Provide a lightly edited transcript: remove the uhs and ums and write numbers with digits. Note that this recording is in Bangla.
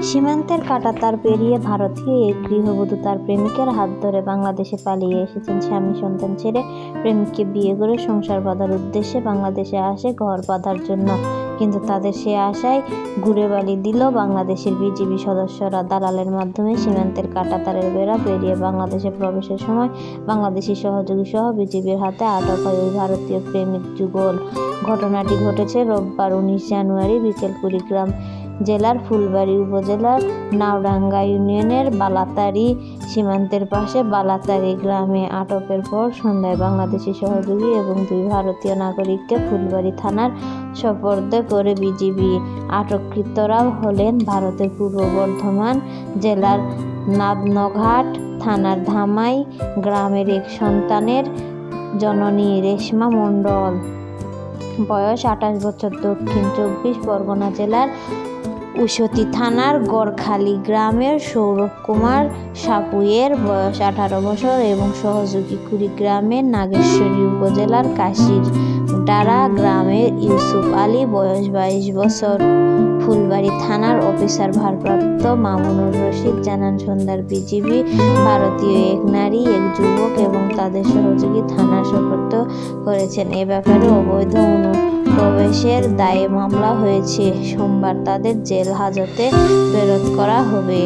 সীমান্তের কাঁটাতার পেরিয়ে ভারতীয় এক গৃহবধূ তার প্রেমিকের হাত ধরে বাংলাদেশে পালিয়ে এসেছেন। স্বামী সন্তান ছেড়ে প্রেমিককে বিয়ে করে সংসার বাঁধার উদ্দেশ্যে বাংলাদেশে আসে ঘর বাঁধার জন্য। কিন্তু তাদের সে আশায় ঘুরে বালি দিল বাংলাদেশের বিজিবি সদস্যরা। দালালের মাধ্যমে সীমান্তের কাঁটাতারের বেড়া পেরিয়ে বাংলাদেশে প্রবেশের সময় বাংলাদেশি সহযোগী সহ বিজিবির হাতে আটক হয় ওই ভারতীয় প্রেমিক যুগল। ঘটনাটি ঘটেছে রোববার 19 জানুয়ারি বিকেল কুড়িগ্রাম জেলার ফুলবাড়ী উপজেলার নাওডাঙ্গা ইউনিয়নের বালাতারি সীমান্তের পাশে বালাতারি গ্রামে। আটকের পর সন্ধ্যায় বাংলাদেশি সহযোগী এবং 2 ভারতীয় নাগরিককে ফুলবাড়ী থানার সোপর্দ করে বিজিবি। আটককৃতরা হলেন ভারতের পূর্ব বর্ধমান জেলার নাদনঘাট থানার ধামাই গ্রামের এক সন্তানের জননী রেশমা মণ্ডল, বয়স 28 বছর, দক্ষিণ 24 পরগনা জেলার উশতি থানার গড়খালি গ্রামের সৌরভ কুমার সাপুয়ের, বয়স 18 বছর এবং সহযোগী কুড়িগ্রামের নাগেশ্বরী উপজেলার কাশিরডাড়া গ্রামের ইউসুফ আলী, বয়স 22 বছর। ফুলবাড়ী থানার অফিসার ভারপ্রাপ্ত মামুনুর রশিদ জানান, সন্ধ্যার বিজিবি ভারতীয় এক নারী, এক যুবক এবং তাদের সহযোগী থানার সোপর্দ করেছেন। এ ব্যাপারে অবৈধ অনুপ্রবেশের দায়ে মামলা হয়েছে। সোমবার তাদের জেল হাজতে ফেরত করা হবে।